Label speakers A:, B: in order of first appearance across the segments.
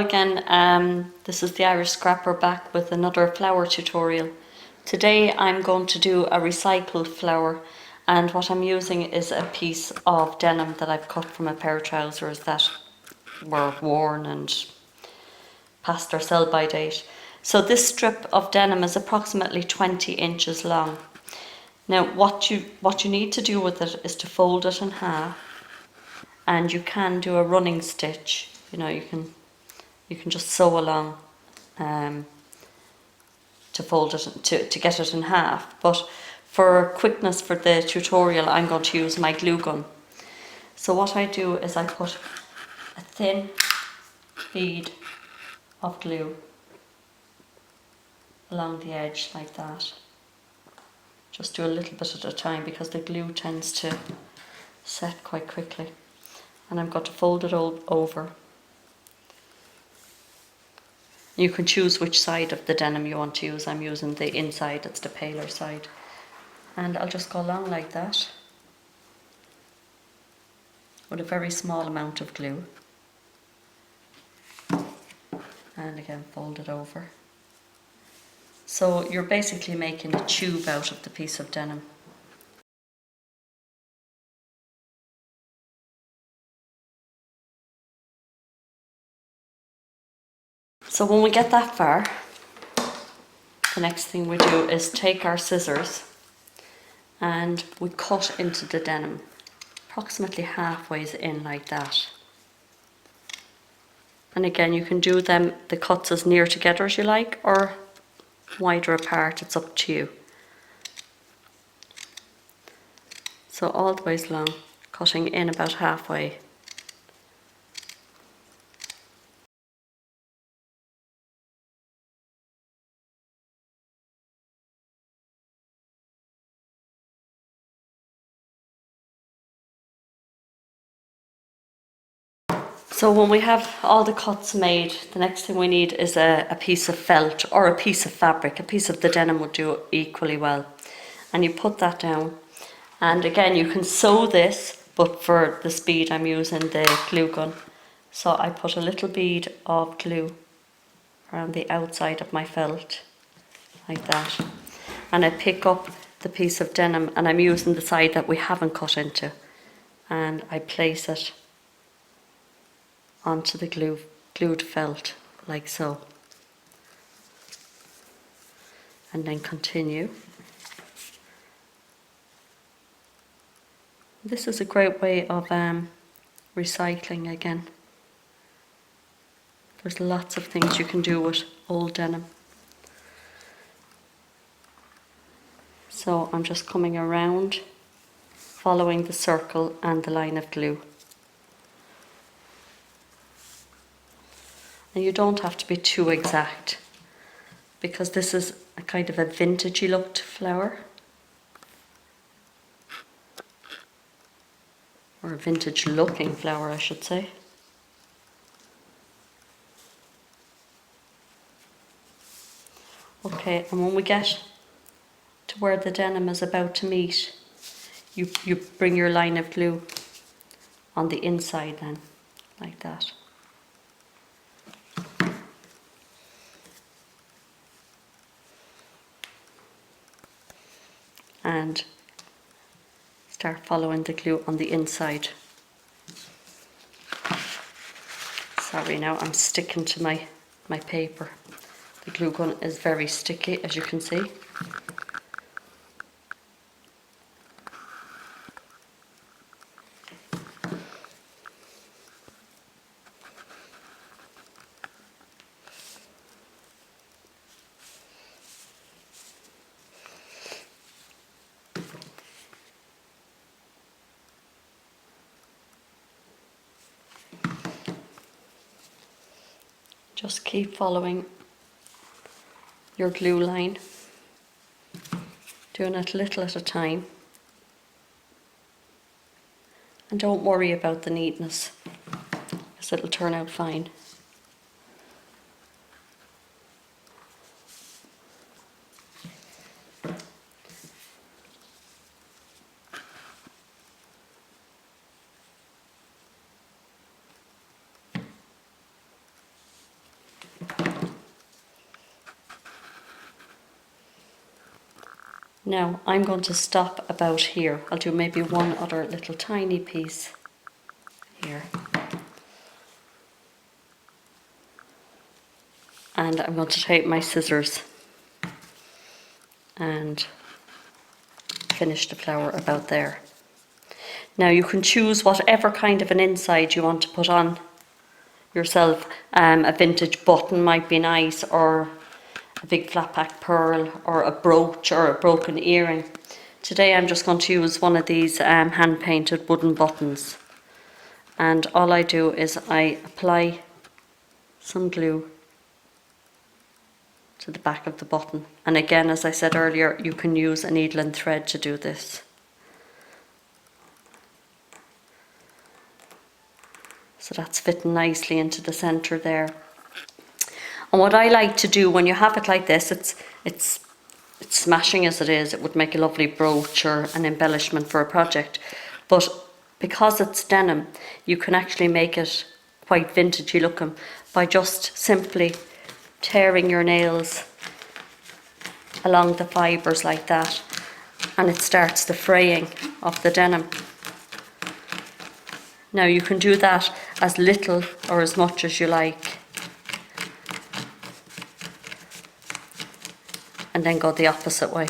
A: again, this is the Irish Scrapper back with another flower tutorial. Today I'm going to do a recycled flower, and what I'm using is a piece of denim that I've cut from a pair of trousers that were worn and past their sell-by date. So this strip of denim is approximately 20 inches long. Now what you need to do with it is to fold it in half, and you can do a running stitch. You know, you can just sew along to fold it, to get it in half. But for quickness for the tutorial, I'm going to use my glue gun. So what I do is I put a thin bead of glue along the edge like that. Just do a little bit at a time because the glue tends to set quite quickly. And I'm going to fold it all over. You can choose which side of the denim you want to use. I'm using the inside, it's the paler side. And I'll just go along like that with a very small amount of glue. And again, fold it over. So you're basically making a tube out of the piece of denim. So when we get that far, the next thing we do is take our scissors and we cut into the denim, approximately halfway in like that. And again, you can do the cuts as near together as you like or wider apart, it's up to you. So all the way along, cutting in about halfway. So when we have all the cuts made, the next thing we need is a piece of felt or a piece of fabric. A piece of the denim would do equally well. And you put that down. And again, you can sew this, but for the speed I'm using the glue gun. So I put a little bead of glue around the outside of my felt, like that. And I pick up the piece of denim, and I'm using the side that we haven't cut into. And I place it onto the glued felt, like so. And then continue. This is a great way of recycling again. There's lots of things you can do with old denim. So I'm just coming around, following the circle and the line of glue. And you don't have to be too exact, because this is a kind of a vintagey looked flower. Or a vintage looking flower, I should say. Okay, and when we get to where the denim is about to meet, you bring your line of glue on the inside then, like that. And start following the glue on the inside. Sorry, now I'm sticking to my paper. The glue gun is very sticky, as you can see. Just keep following your glue line, doing it little at a time. And don't worry about the neatness, because it'll turn out fine. Now I'm going to stop about here. I'll do maybe one other little tiny piece here. And I'm going to take my scissors and finish the flower about there. Now you can choose whatever kind of an inside you want to put on yourself. A vintage button might be nice, or a big flat back pearl, or a brooch, or a broken earring. Today I'm just going to use one of these hand painted wooden buttons, and all I do is I apply some glue to the back of the button, and again, as I said earlier, you can use a needle and thread to do this. So that's fitting nicely into the centre there. And what I like to do when you have it like this, it's smashing as it is, it would make a lovely brooch or an embellishment for a project. But because it's denim, you can actually make it quite vintagey looking by just simply tearing your nails along the fibres like that, and it starts the fraying of the denim. Now you can do that as little or as much as you like, and then go the opposite way.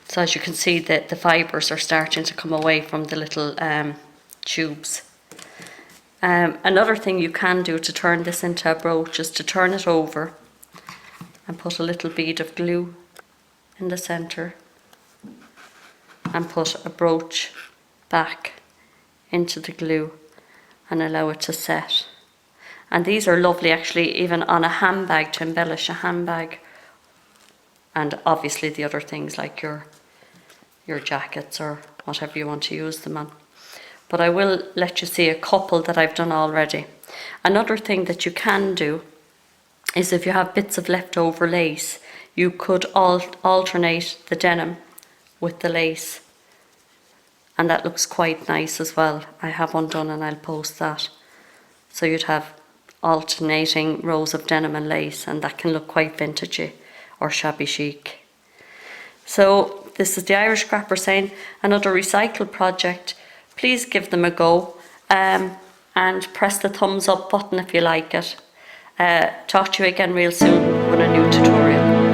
A: So as you can see, the fibres are starting to come away from the little tubes. Another thing you can do to turn this into a brooch is to turn it over and put a little bead of glue in the centre and put a brooch back into the glue and allow it to set. And these are lovely actually even on a handbag, to embellish a handbag, and obviously the other things like your jackets or whatever you want to use them on. But I will let you see a couple that I've done already. Another thing that you can do is, if you have bits of leftover lace, you could alternate the denim with the lace, and that looks quite nice as well. I have one done and I'll post that. So you'd have alternating rows of denim and lace, and that can look quite vintagey or shabby chic. So this is the Irish Scrapper saying, another recycle project. Please give them a go, and press the thumbs up button if you like it. Talk to you again real soon with a new tutorial.